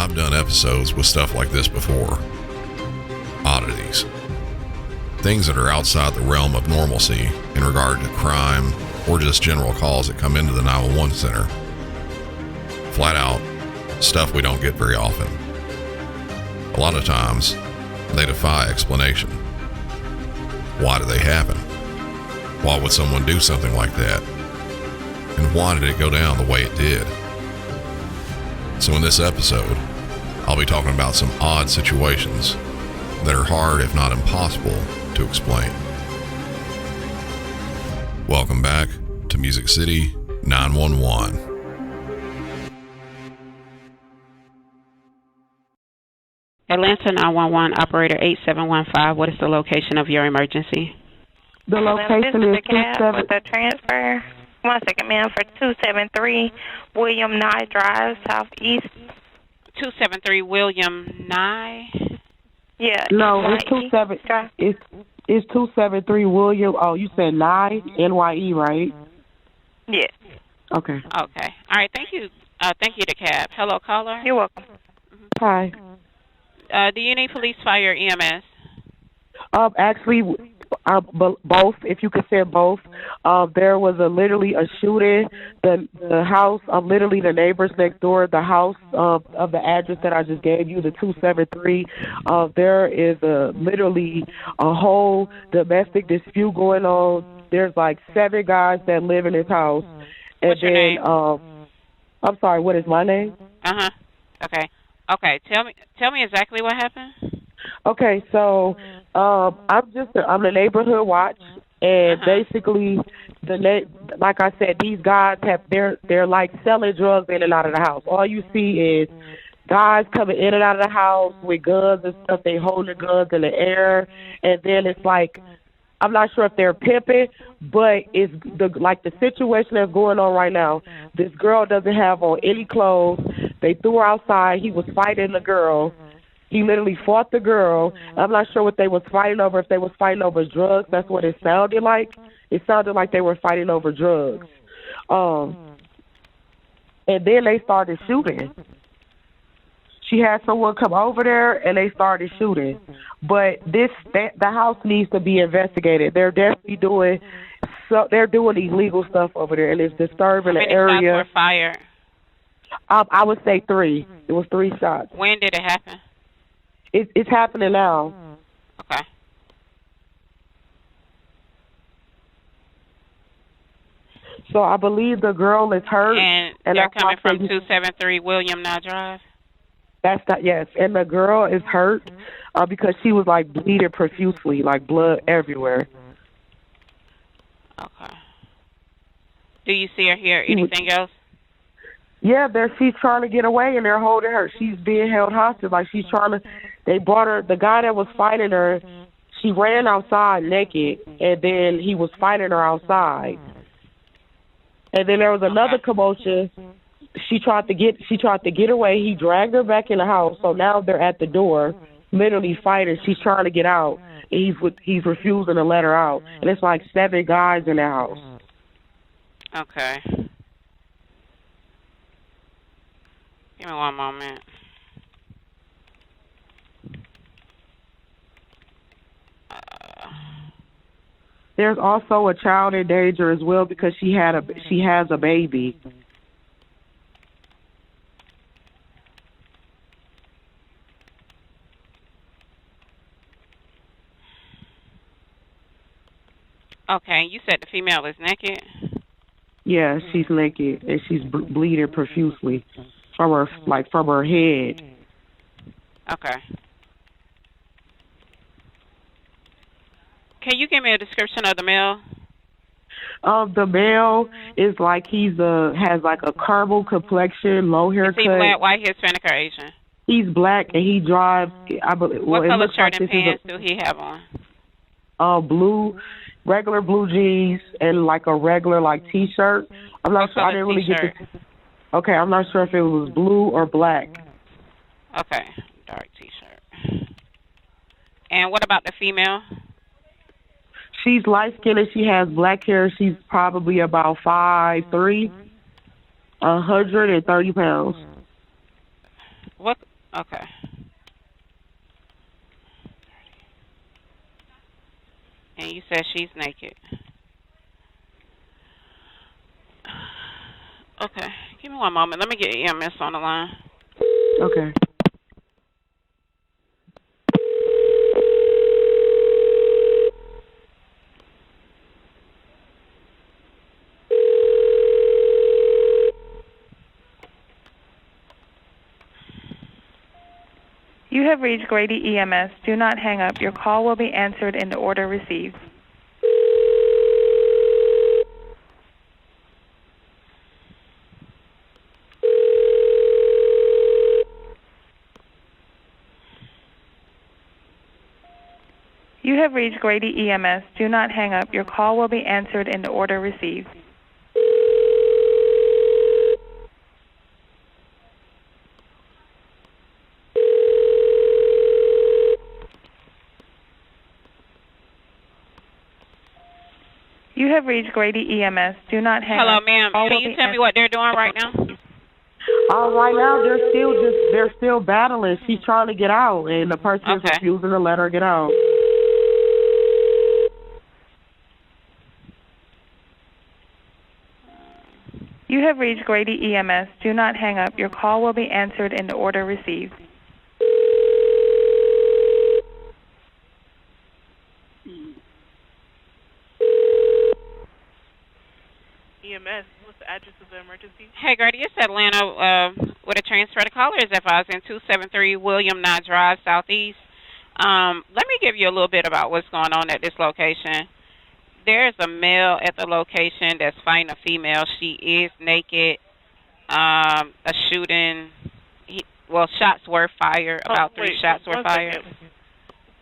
I've done episodes with stuff like this before. Oddities. Things that are outside the realm of normalcy in regard to crime or just general calls that come into the 911 center. Flat out, stuff we don't get very often. A lot of times, they defy explanation. Why do they happen? Why would someone do something like that? And why did it go down the way it did? So in this episode, I'll be talking about some odd situations that are hard, if not impossible, to explain. Welcome back to Music City 911. Atlanta 911, operator 8715. What is the location of your emergency? The location is the cab with the transfer. 1 second, ma'am, for 273 William Nye Drive, Southeast. 273 William Nye? Yeah. No, it's 273 William. Oh, you said Nye, NYE, right? Yes. Okay. Okay. All right. Thank you. Thank you to cab. Hello, caller. You're welcome. Hi. Do you need police, fire, EMS? Actually, both. If you could say both. There was literally a shooting. The house, literally the neighbors next door, the house of the address that I just gave you, the 273. There is literally a whole domestic dispute going on. There's like 7 guys that live in this house. What's your name? I'm sorry. What is my name? Okay. Okay. Tell me exactly what happened. Okay, so I'm the neighborhood watch, and basically like I said, these guys they're like selling drugs in and out of the house. All you see is guys coming in and out of the house with guns and stuff. They hold the guns in the air, and then it's like, I'm not sure if they're pimping, but it's the situation that's going on right now. This girl doesn't have on any clothes. They threw her outside. He was fighting the girl. He literally fought the girl. I'm not sure what they was fighting over, if they was fighting over drugs. That's what it sounded like. It sounded like they were fighting over drugs. And then they started shooting. She had someone come over there, and they started shooting. But the house needs to be investigated. They're definitely doing illegal stuff over there, and it's disturbing the area. How many shots were fired? I would say 3. It was 3 shots. When did it happen? It's happening now. Okay. So I believe the girl is hurt. And they're coming from 273 William Nye Drive? Yes. And the girl is hurt because she was like bleeding profusely, like blood everywhere. Okay. Do you see or hear anything else? Yeah, she's trying to get away, and they're holding her. She's being held hostage. Like, she's trying to. They brought her. The guy that was fighting her, she ran outside naked, and then he was fighting her outside. And then there was another commotion. She tried to get away. He dragged her back in the house. So now they're at the door, literally fighting. She's trying to get out. And he's refusing to let her out. And it's like 7 guys in the house. Okay. Give me one moment. There's also a child in danger as well because she has a baby. Okay, you said the female is naked? Yeah, she's naked and she's bleeding profusely from her head. Okay. Can you give me a description of the male? The male is like has like a caramel complexion, low haircut. Is he black, white, Hispanic, or Asian? He's black and he drives. What color shirt and pants do he have on? Blue, regular blue jeans and like a regular T-shirt. I'm not sure. I didn't really get the. Okay, I'm not sure if it was blue or black. Okay, dark T-shirt. And what about the female? She's light-skinned and she has black hair. She's probably about 5'3", 130 pounds. What Okay. And you said she's naked. Okay. Give me one moment. Let me get EMS on the line. Okay. You have reached Grady EMS. Do not hang up. Your call will be answered in the order received. You have reached Grady EMS. Do not hang up. Your call will be answered in the order received. You have reached Grady EMS. Do not hang Hello, up. ma'am. Can you tell me what they're doing right now? Right now they're still battling. She's trying to get out, and the person is refusing to let her get out. You have reached Grady EMS. Do not hang up. Your call will be answered in the order received. EMS, what's the address of the emergency? Hey, Grady, it's Atlanta with a transfer. The caller is advised in 273 William Nye Drive, Southeast. Let me give you a little bit about what's going on at this location. There's a male at the location that's fighting a female. She is naked. A shooting, shots were fired. About three shots were fired.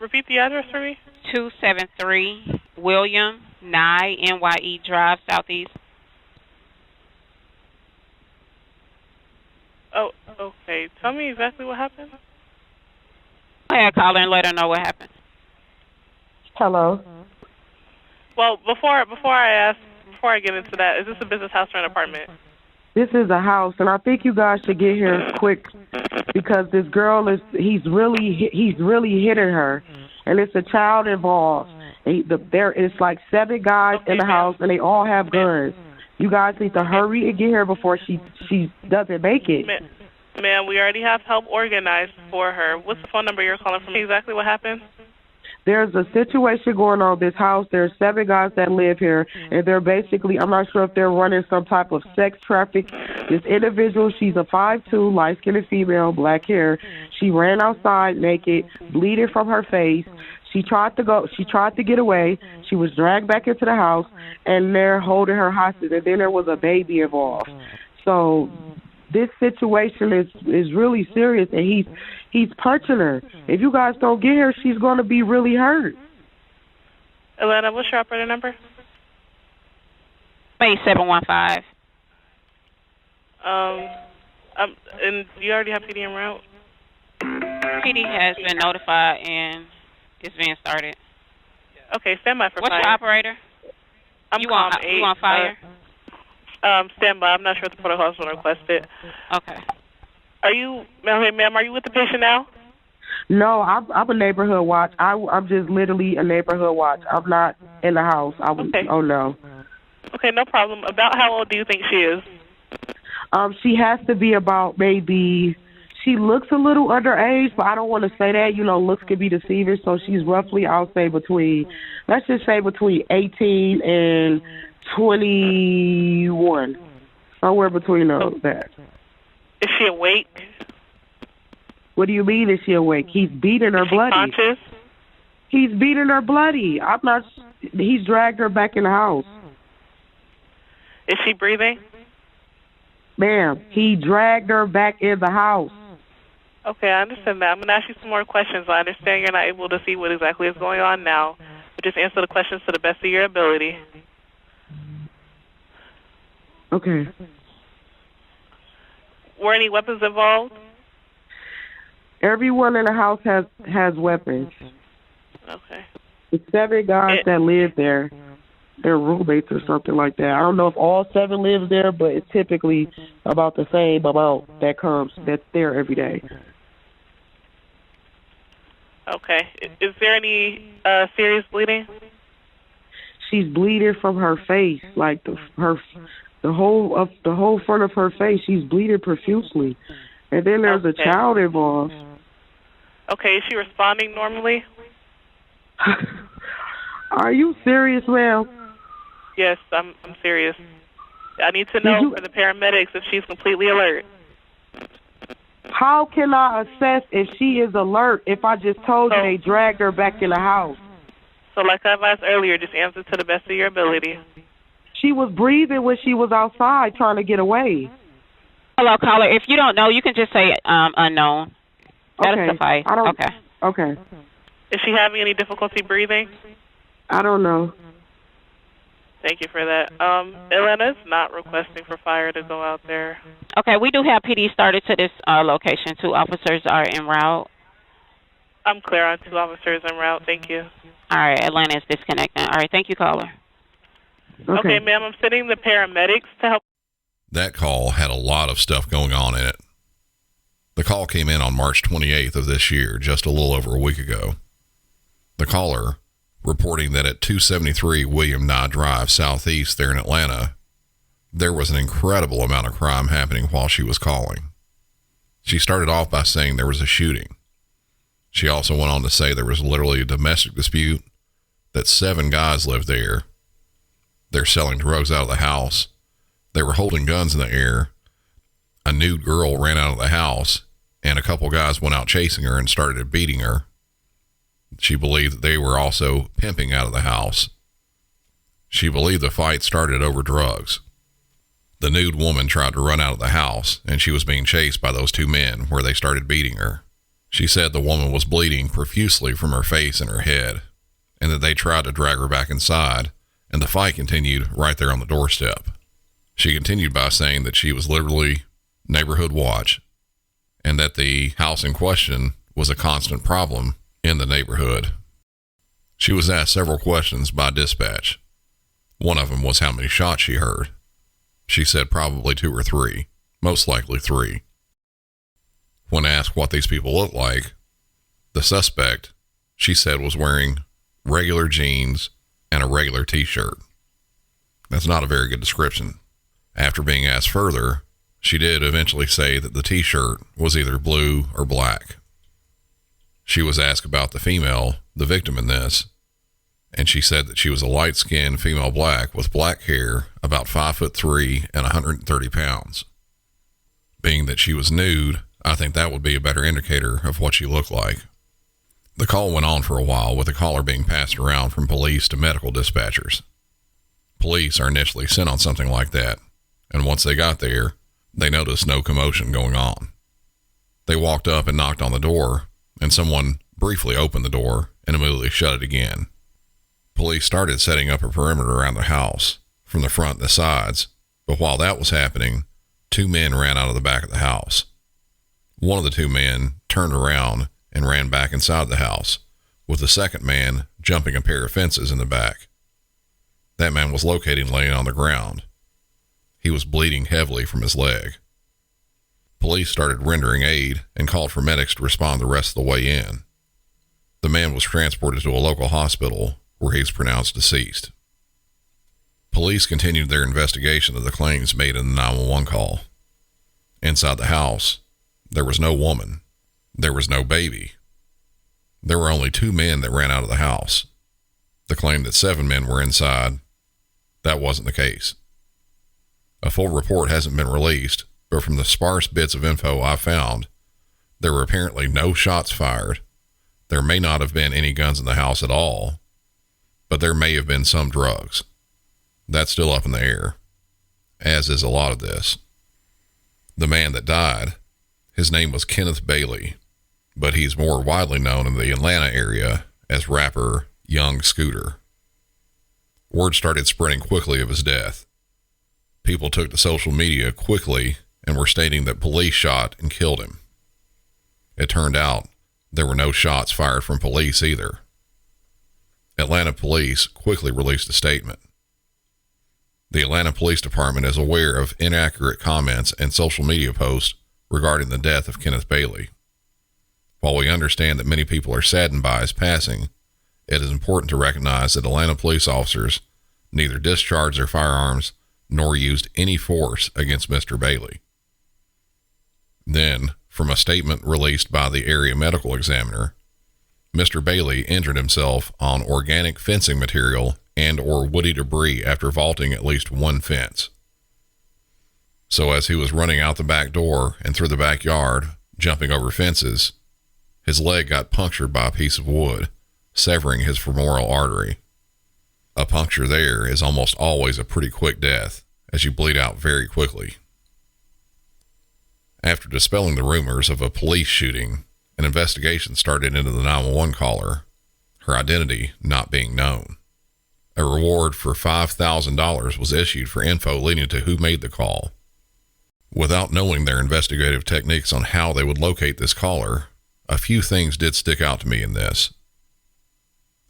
Repeat the address for me. 273 William Nye, NYE Drive, Southeast. Oh, okay. Tell me exactly what happened. Go ahead, caller, and let her know what happened. Hello. Well, before I get into that, is this a business house or an apartment? This is a house, and I think you guys should get here quick because this girl he's really hitting her, and it's a child involved. There is like 7 guys in the house, and they all have guns. You guys need to hurry and get here before she doesn't make it. Ma'am, we already have help organized for her. What's the phone number you're calling from? Exactly what happened? There's a situation going on in this house. There's 7 guys that live here, and they're basically, I'm not sure if they're running some type of sex traffic. This individual, she's a 5'2", light-skinned female, black hair. She ran outside naked, bleeding from her face. She tried to get away. She was dragged back into the house, and they're holding her hostage. And then there was a baby involved. So this situation is really serious, and he's punching her. If you guys don't get her, she's going to be really hurt. Atlanta, what's your operator number? 8715. And you already have PD en route? PD has been notified and it's being started. Okay, stand by for What's fire. your operator? You on fire? Stand by. I'm not sure if the protocol is going to request it. Okay. Ma'am, are you with the patient now? No, I'm a neighborhood watch. I'm just literally a neighborhood watch. I'm not in the house. Okay. Oh, no. Okay, no problem. About how old do you think she is? She has to be about maybe, she looks a little underage, but I don't want to say that. Looks can be deceiving. So she's roughly, I'll say let's just say between 18 and 21. Somewhere between that. Is she awake? What do you mean, is she awake? He's beating her bloody. Is she conscious? He's beating her bloody. He's dragged her back in the house. Is she breathing? Ma'am, he dragged her back in the house. Okay, I understand that. I'm going to ask you some more questions. I understand you're not able to see what exactly is going on now. But just answer the questions to the best of your ability. Okay. Were any weapons involved? Everyone in the house has weapons. Okay. The 7 guys that live there, they're roommates or something like that. I don't know if all 7 live there, but it's typically about the same amount that's there every day. Okay. Is there any serious bleeding? She's bleeding from her face, like the whole front of her face. She's bleeding profusely, and then there's a child involved. Okay. Is she responding normally? Are you serious, ma'am? Yes, I'm serious. I need to know for the paramedics if she's completely alert. How can I assess if she is alert if I just told you they dragged her back in the house? So like I've asked earlier, just answer to the best of your ability. She was breathing when she was outside trying to get away. Hello, caller. If you don't know, you can just say unknown. That'll suffice. Okay. Is she having any difficulty breathing? I don't know. Thank you for that. Atlanta is not requesting for fire to go out there. Okay, we do have PD started to this location. 2 officers are en route. I'm clear on 2 officers en route. Thank you. All right, Atlanta is disconnecting. All right, thank you, caller. Okay, ma'am, I'm sending the paramedics to help. That call had a lot of stuff going on in it. The call came in on March 28th of this year, just a little over a week ago. The caller reporting that at 273 William Nye Drive Southeast there in Atlanta, there was an incredible amount of crime happening while she was calling. She started off by saying there was a shooting. She also went on to say there was literally a domestic dispute, that 7 guys lived there. They're selling drugs out of the house. They were holding guns in the air. A nude girl ran out of the house, and a couple guys went out chasing her and started beating her. She believed that they were also pimping out of the house. She believed the fight started over drugs. The nude woman tried to run out of the house, and she was being chased by those 2 men where they started beating her. She said the woman was bleeding profusely from her face and her head, and that they tried to drag her back inside, and the fight continued right there on the doorstep. She continued by saying that she was literally neighborhood watch, and that the house in question was a constant problem in the neighborhood. She was asked several questions by dispatch. One of them was how many shots she heard. She said probably 2 or 3, most likely 3. When asked what these people looked like, the suspect, she said, was wearing regular jeans and a regular t-shirt. That's not a very good description. After being asked further, she did eventually say that the t-shirt was either blue or black. She was asked about the female, the victim in this, and she said that she was a light-skinned female black with black hair, about 5'3" and 130 pounds. Being that she was nude, I think that would be a better indicator of what she looked like. The call went on for a while, with the caller being passed around from police to medical dispatchers. Police are initially sent on something like that, and once they got there, they noticed no commotion going on. They walked up and knocked on the door, and someone briefly opened the door and immediately shut it again. Police started setting up a perimeter around the house, from the front and the sides, but while that was happening, 2 men ran out of the back of the house. One of the 2 men turned around and ran back inside the house, with the second man jumping a pair of fences in the back. That man was located laying on the ground. He was bleeding heavily from his leg. Police started rendering aid and called for medics to respond the rest of the way in. The man was transported to a local hospital where he was pronounced deceased. Police continued their investigation of the claims made in the 911 call. Inside the house, there was no woman. There was no baby. There were only 2 men that ran out of the house. The claim that 7 men were inside, that wasn't the case. A full report hasn't been released, but from the sparse bits of info I found, there were apparently no shots fired. There may not have been any guns in the house at all, but there may have been some drugs. That's still up in the air, as is a lot of this. The man that died, his name was Kenneth Bailey, but he's more widely known in the Atlanta area as rapper Young Scooter. Word started spreading quickly of his death. People took to social media quickly and were stating that police shot and killed him. It turned out there were no shots fired from police either. Atlanta police quickly released a statement. The Atlanta Police Department is aware of inaccurate comments and social media posts regarding the death of Kenneth Bailey. While we understand that many people are saddened by his passing, it is important to recognize that Atlanta police officers neither discharged their firearms nor used any force against Mr. Bailey. Then, from a statement released by the area medical examiner, Mr. Bailey injured himself on organic fencing material and or woody debris after vaulting at least one fence. So as he was running out the back door and through the backyard, jumping over fences, his leg got punctured by a piece of wood, severing his femoral artery. A puncture there is almost always a pretty quick death, as you bleed out very quickly. After dispelling the rumors of a police shooting, an investigation started into the 911 caller, her identity not being known. A reward for $5,000 was issued for info leading to who made the call. Without knowing their investigative techniques on how they would locate this caller, a few things did stick out to me in this.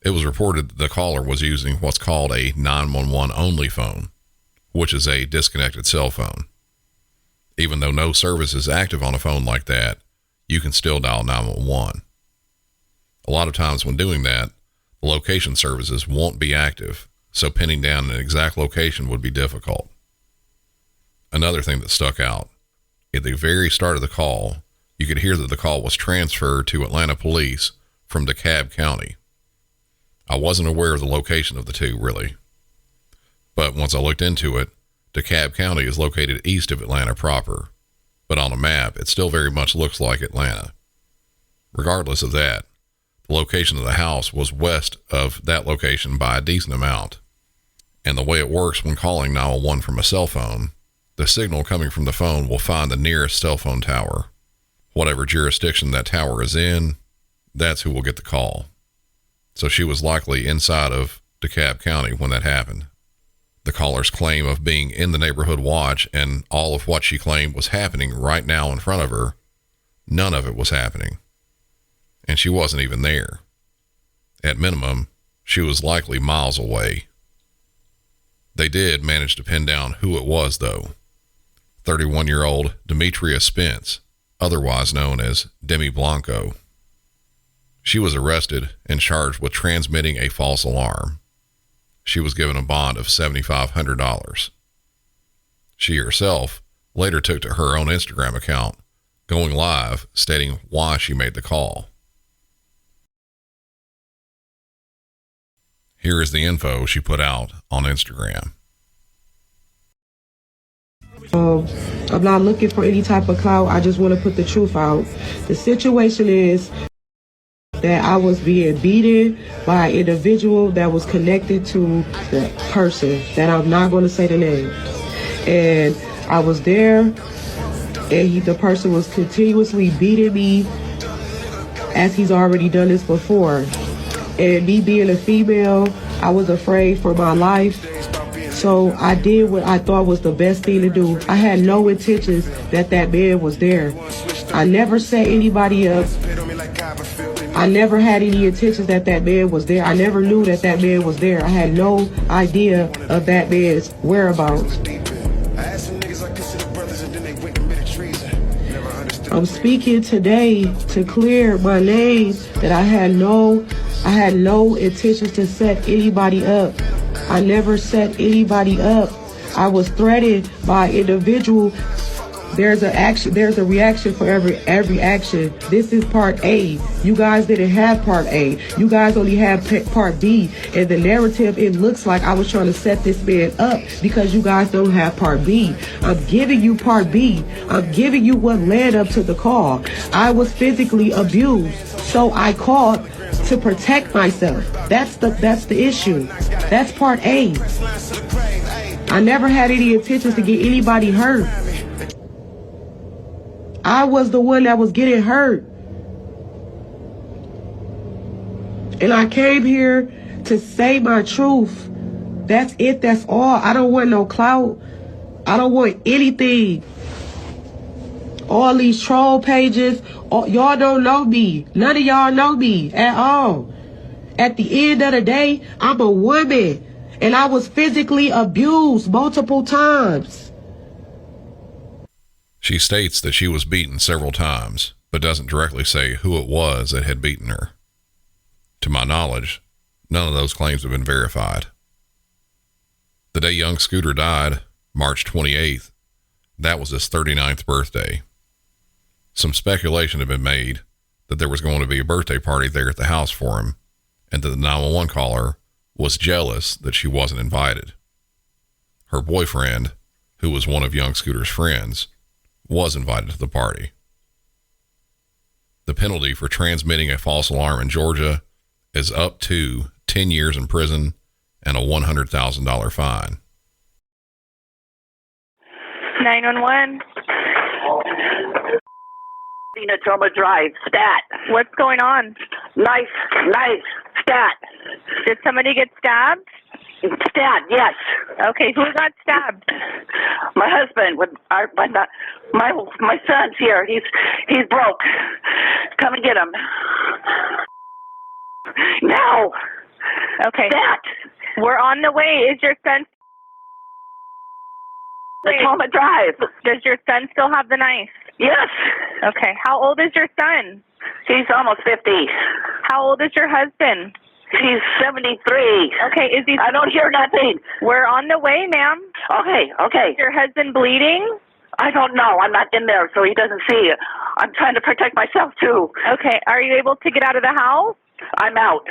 It was reported that the caller was using what's called a 911 only phone, which is a disconnected cell phone. Even though no service is active on a phone like that, you can still dial 911. A lot of times when doing that, the location services won't be active, so pinning down an exact location would be difficult. Another thing that stuck out, at the very start of the call, you could hear that the call was transferred to Atlanta police from DeKalb County. I wasn't aware of the location of the two, really. But once I looked into it, DeKalb County is located east of Atlanta proper, but on a map, it still very much looks like Atlanta. Regardless of that, the location of the house was west of that location by a decent amount. And the way it works when calling 911 from a cell phone, the signal coming from the phone will find the nearest cell phone tower. Whatever jurisdiction that tower is in, that's who will get the call. So she was likely inside of DeKalb County when that happened. The caller's claim of being in the neighborhood watch and all of what she claimed was happening right now in front of her, none of it was happening. And she wasn't even there. At minimum, she was likely miles away. They did manage to pin down who it was, though. 31-year-old Demetria Spence, otherwise known as Demi Blanco. She was arrested and charged with transmitting a false alarm. She was given a bond of $7,500. She herself later took to her own Instagram account, going live stating why she made the call. Here is the info she put out on Instagram. I'm not looking for any type of clout. I just want to put the truth out. The situation is that I was being beaten by an individual that was connected to the person that I'm not going to say the name. And I was there, and the person was continuously beating me as he's already done this before. And me being a female, I was afraid for my life. So I did what I thought was the best thing to do. I had no intentions that man was there. I never set anybody up. I never had any intentions that man was there. I never knew that man was there. I had no idea of that man's whereabouts. I'm speaking today to clear my name that I had no intentions to set anybody up. I never set anybody up. I was threatened by an individual. There's a reaction for every action. This is part A. You guys didn't have part A. You guys only had part B. And the narrative, it looks like I was trying to set this man up because you guys don't have part B. I'm giving you part B. I'm giving you what led up to the call. I was physically abused, so I called to protect myself. That's the issue. That's part A. I never had any intentions to get anybody hurt. I was the one that was getting hurt. And I came here to say my truth. That's it. That's all. I don't want no clout. I don't want anything. All these troll pages, y'all don't know me. None of y'all know me at all. At the end of the day, I'm a woman. And I was physically abused multiple times. She states that she was beaten several times, but doesn't directly say who it was that had beaten her. To my knowledge, none of those claims have been verified. The day young Scooter died, March 28th, that was his 39th birthday. Some speculation had been made that there was going to be a birthday party there at the house for him, and that the 911 caller was jealous that she wasn't invited. Her boyfriend, who was one of young Scooter's friends, was invited to the party. The penalty for transmitting a false alarm in Georgia is up to 10 years in prison and a $100,000 fine. 911. Natoma Drive, stat. What's going on? Knife, stat. Did somebody get stabbed? Stat, yes. Okay, who got stabbed? My husband, my son's here. He's broke. Come and get him. Now. Okay. Stat. We're on the way. Is your son... Natoma Drive. Does your son still have the knife? Yes. Okay. How old is your son? He's almost 50. How old is your husband? He's 73. Okay, is he... I don't hear nothing. We're on the way, ma'am. Okay. Is your husband bleeding? I don't know. I'm not in there, so he doesn't see. I'm trying to protect myself, too. Okay. Are you able to get out of the house? I'm out.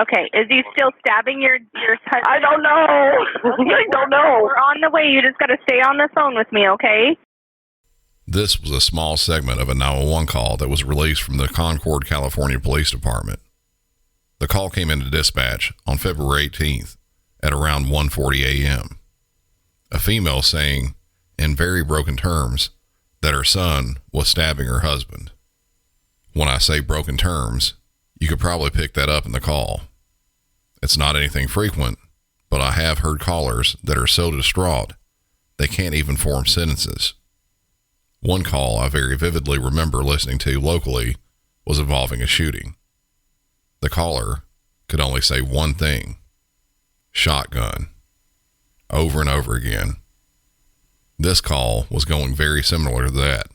Okay. Is he still stabbing your husband? I don't know. Okay, I don't know. We're on the way. You just got to stay on the phone with me, okay? This was a small segment of a 911 call that was released from the Concord, California Police Department. The call came into dispatch on February 18th at around 1:40 a.m. A female saying, in very broken terms, that her son was stabbing her husband. When I say broken terms, you could probably pick that up in the call. It's not anything frequent, but I have heard callers that are so distraught they can't even form sentences. One call I very vividly remember listening to locally was involving a shooting. The caller could only say one thing: shotgun, over and over again. This call was going very similar to that.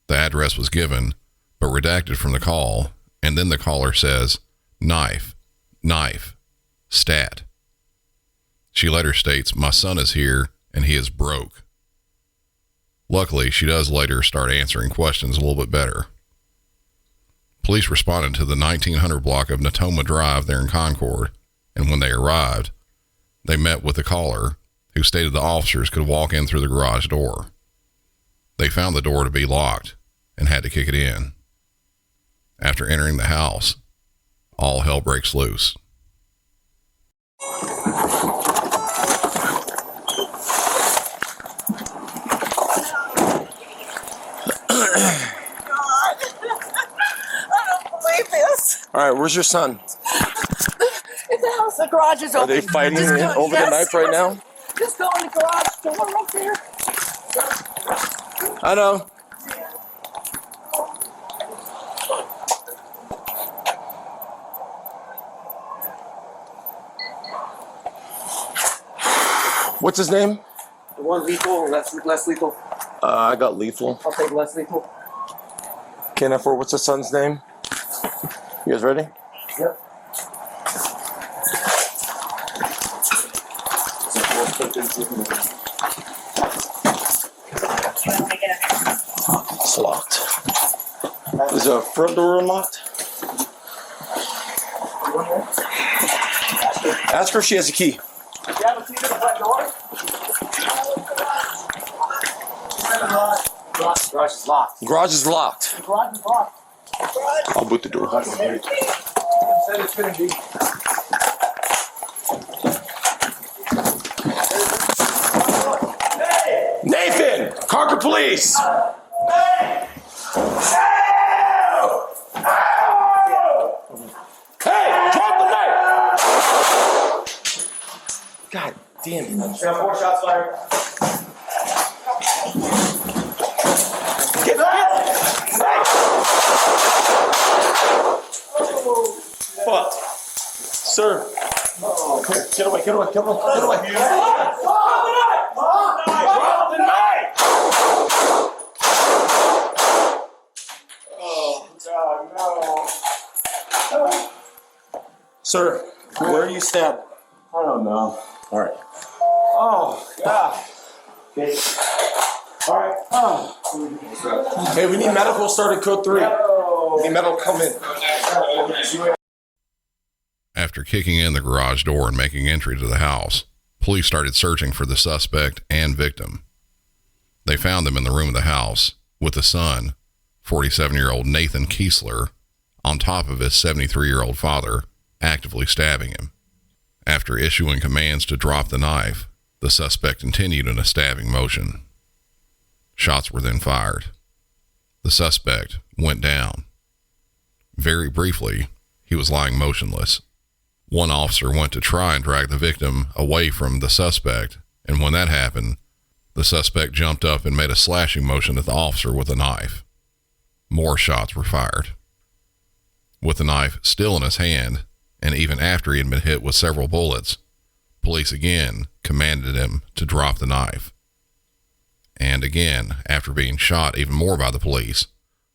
The address was given, but redacted from the call, and then the caller says, knife, stat. She later states, my son is here and he is broke. Luckily, she does later start answering questions a little bit better. Police responded to the 1900 block of Natoma Drive there in Concord, and when they arrived, they met with the caller, who stated the officers could walk in through the garage door. They found the door to be locked and had to kick it in. After entering the house, all hell breaks loose. All right, where's your son? In the house, the garage is open. Are they fighting over the knife right now? Just go in the garage door right there. I know. What's his name? The one lethal or less lethal? I got lethal. I'll take less lethal. Kennifer, what's the son's name? You guys ready? Yep. It's locked. Is the front door unlocked? Ask her if she has a key. You have a key to the front door? Garage is locked. Garage is locked. The garage is locked. I'll boot the door. Said it's gonna be. Nathan! Concord Police! Hey! Drop the knife! God damn it. We have 4 shots fired. Get Fuck. Sir. Get away. Drop the knife! Sir, where are you stabbed? I don't know. All right. Oh, God. Okay. All right. Oh. Hey, we need medical start at code 3. We need medical come in. After kicking in the garage door and making entry to the house, police started searching for the suspect and victim. They found them in the room of the house with the son, 47-year-old Nathan Kiesler, on top of his 73-year-old father, actively stabbing him. After issuing commands to drop the knife, the suspect continued in a stabbing motion. Shots were then fired. The suspect went down. Very briefly, he was lying motionless. One officer went to try and drag the victim away from the suspect, and when that happened, the suspect jumped up and made a slashing motion at the officer with a knife. More shots were fired. With the knife still in his hand, and even after he had been hit with several bullets, police again commanded him to drop the knife. And again, after being shot even more by the police,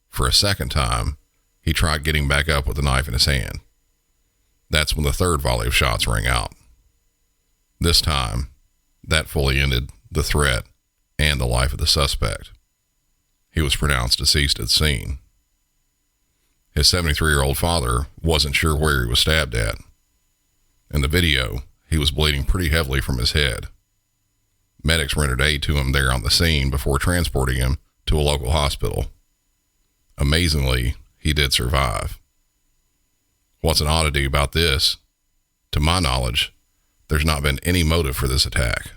for a second time, he tried getting back up with the knife in his hand. That's when the third volley of shots rang out. This time, that fully ended the threat and the life of the suspect. He was pronounced deceased at the scene. His 73-year-old father wasn't sure where he was stabbed at. In the video, he was bleeding pretty heavily from his head. Medics rendered aid to him there on the scene before transporting him to a local hospital. Amazingly, he did survive. What's an oddity about this? To my knowledge, there's not been any motive for this attack.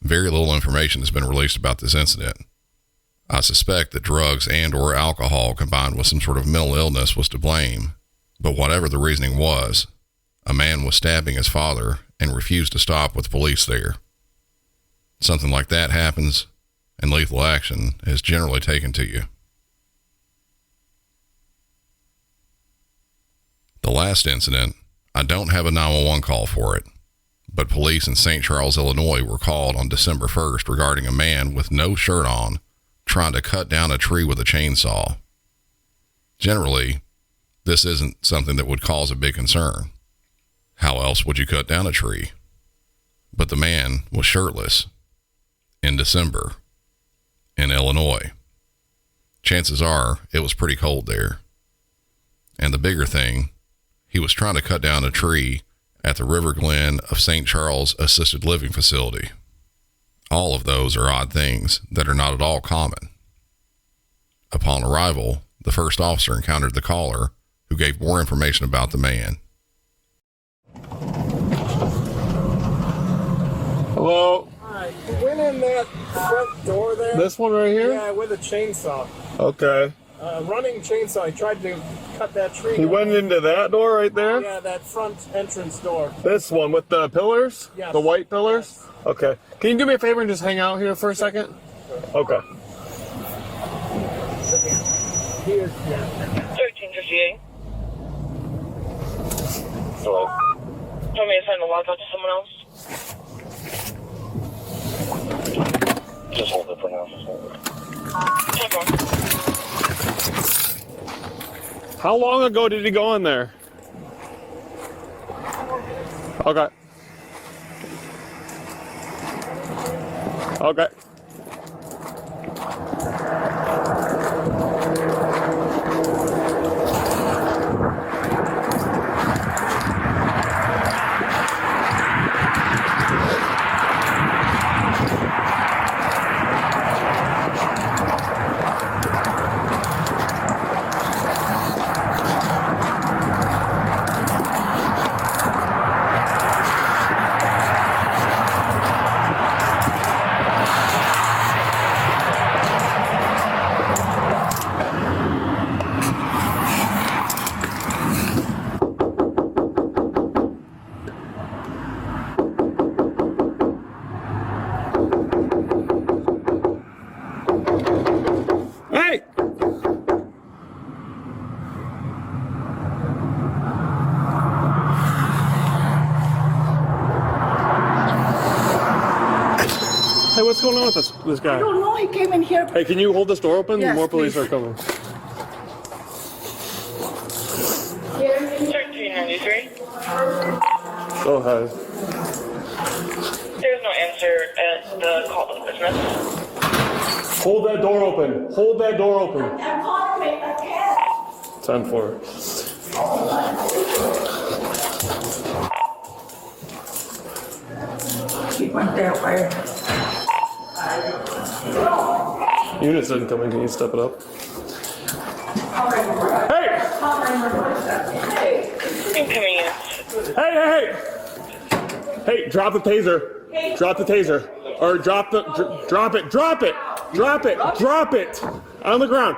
Very little information has been released about this incident. I suspect that drugs and/or alcohol combined with some sort of mental illness was to blame, but whatever the reasoning was, a man was stabbing his father and refused to stop with police there. Something like that happens, and lethal action is generally taken to you. The last incident, I don't have a 911 call for it, but police in St. Charles, Illinois were called on December 1st regarding a man with no shirt on trying to cut down a tree with a chainsaw. Generally, this isn't something that would cause a big concern. How else would you cut down a tree? But the man was shirtless in December in Illinois. Chances are it was pretty cold there. And the bigger thing, he was trying to cut down a tree at the River Glen of St. Charles Assisted Living Facility. All of those are odd things that are not at all common. Upon arrival, the first officer encountered the caller, who gave more information about the man. Hello? Hi, he went in that front door there. This one right here? Yeah, with a chainsaw. Okay. Running chainsaw. He tried to cut that tree. He went into that door right there? Yeah, that front entrance door. This one with the pillars? Yes. The white pillars? Yes. Okay. Can you do me a favor and just hang out here for a second? Okay. 1358. Hello. Tell me to send a log out to someone else. Just hold it for now. Take on. How long ago did he go in there? Okay. Okay. Hey! Hey, what's going on with this guy? I don't know. He came in here. Hey, can you hold this door open? Yes, More police please. are coming. 1393. Go ahead. There's no answer at the call to business. Hold that door open. Hold that door open. 10-4. Keep on that way. Units didn't come in. Can you step it up? Hey! Inconvenience. Hey! Hey, drop the taser. Drop the taser. Or drop it. Drop it. Drop it. On the ground.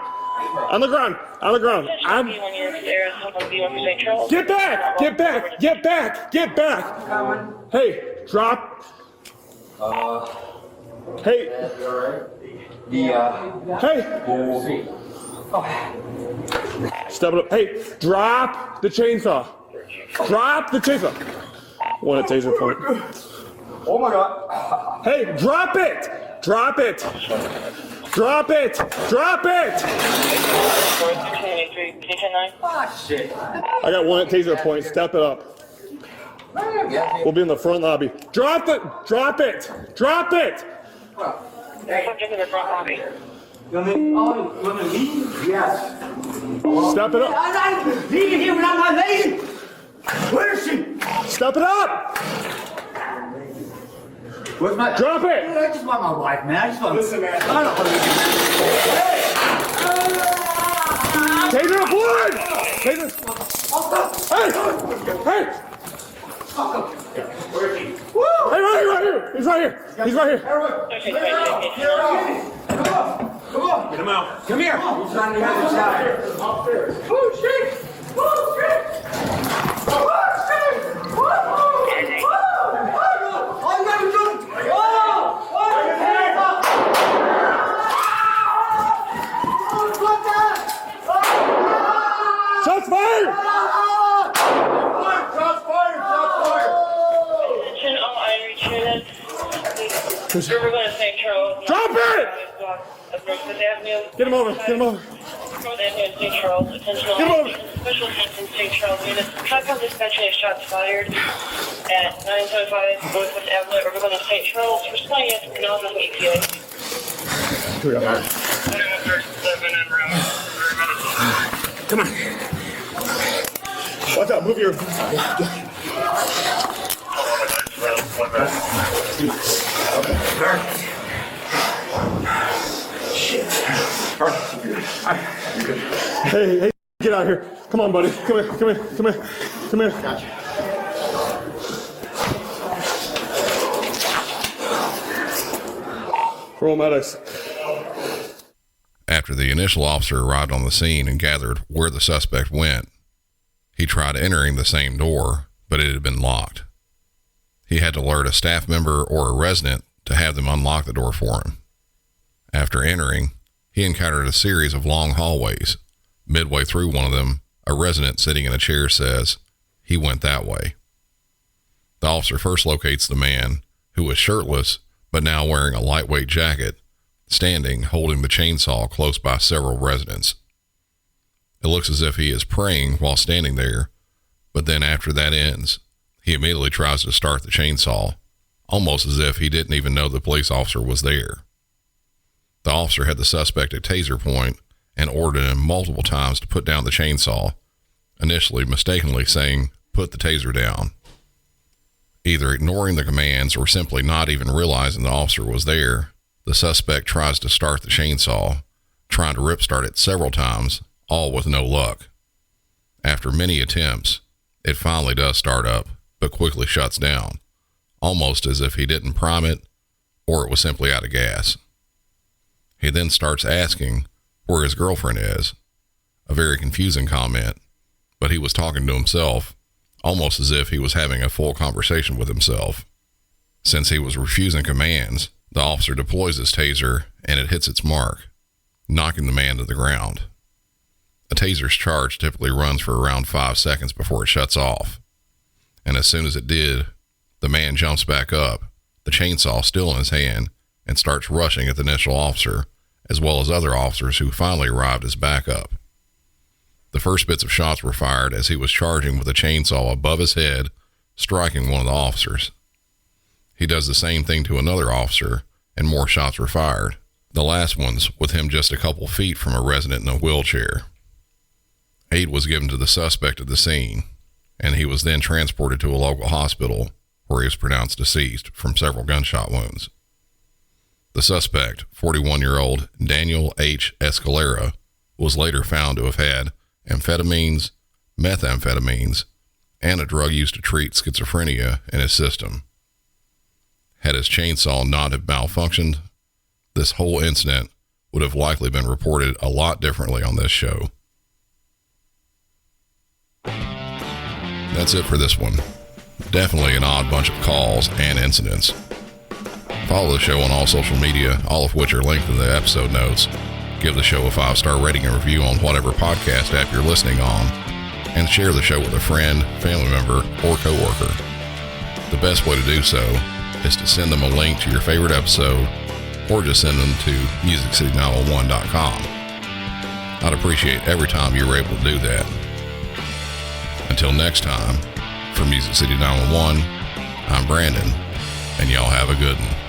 Get back. Hey, drop. Hey. Hey. Step it up. Hey, drop the chainsaw. One at taser point. Oh my God. Hey, drop it. Oh, shit. I got one at taser point. Step it up. We'll be in the front lobby. Drop it. Subject in the front lobby. You want me to leave? Yes. Step it up. I'm leaving here without my lady. Where is she? Step it up. Where's my... Drop it. Dude, I just want my wife, man. I just want... Listen, man. I don't want to... Taser up one. Hey. Where is he? Hey, right here. He's right here. Come on. Get him out. Come here. He's trying to get inside. Upstairs. Oh, shit. Shots fired! Attention all Irish units. We're going to St. Charles. Drop it! Get him over. St. Charles. Attention all special attention St. Charles units. Shotgun dispatching of shots fired at 975 Northwest Avenue. We're going to St. Charles. Responding as acknowledged with ETA. Here we go. Come on. Watch out, move your... Hey, get out here. Come on, buddy. Come here. Gotcha. Roll medics. After the initial officer arrived on the scene and gathered where the suspect went, he tried entering the same door, but it had been locked. He had to alert a staff member or a resident to have them unlock the door for him. After entering, he encountered a series of long hallways. Midway through one of them, a resident sitting in a chair says he went that way. The officer first locates the man, who was shirtless but now wearing a lightweight jacket, standing holding the chainsaw close by several residents. It looks as if he is praying while standing there, but then after that ends, he immediately tries to start the chainsaw, almost as if he didn't even know the police officer was there. The officer had the suspect at taser point and ordered him multiple times to put down the chainsaw, initially mistakenly saying, "Put the taser down." Either ignoring the commands or simply not even realizing the officer was there, the suspect tries to start the chainsaw, trying to rip start it several times, all with no luck. After many attempts, it finally does start up, but quickly shuts down, almost as if he didn't prime it or it was simply out of gas. He then starts asking where his girlfriend is, a very confusing comment, but he was talking to himself, almost as if he was having a full conversation with himself. Since he was refusing commands, the officer deploys his taser and it hits its mark, knocking the man to the ground. A taser's charge typically runs for around 5 seconds before it shuts off, and as soon as it did, the man jumps back up, the chainsaw still in his hand, and starts rushing at the initial officer, as well as other officers who finally arrived as backup. The first bits of shots were fired as he was charging with a chainsaw above his head, striking one of the officers. He does the same thing to another officer, and more shots were fired. The last ones with him just a couple feet from a resident in a wheelchair. Aid was given to the suspect at the scene, and he was then transported to a local hospital where he was pronounced deceased from several gunshot wounds. The suspect, 41-year-old Daniel H. Escalera, was later found to have had amphetamines, methamphetamines, and a drug used to treat schizophrenia in his system. Had his chainsaw not have malfunctioned, this whole incident would have likely been reported a lot differently on this show. That's it for this one. Definitely an odd bunch of calls and incidents. Follow the show on all social media, all of which are linked in the episode notes. Give the show a 5-star rating and review on whatever podcast app you're listening on, and share the show with a friend, family member, or coworker. The best way to do so is to send them a link to your favorite episode, or just send them to musiccity911.com. I'd appreciate every time you were able to do that. Until next time, for Music City 911, I'm Brandon, and y'all have a good one.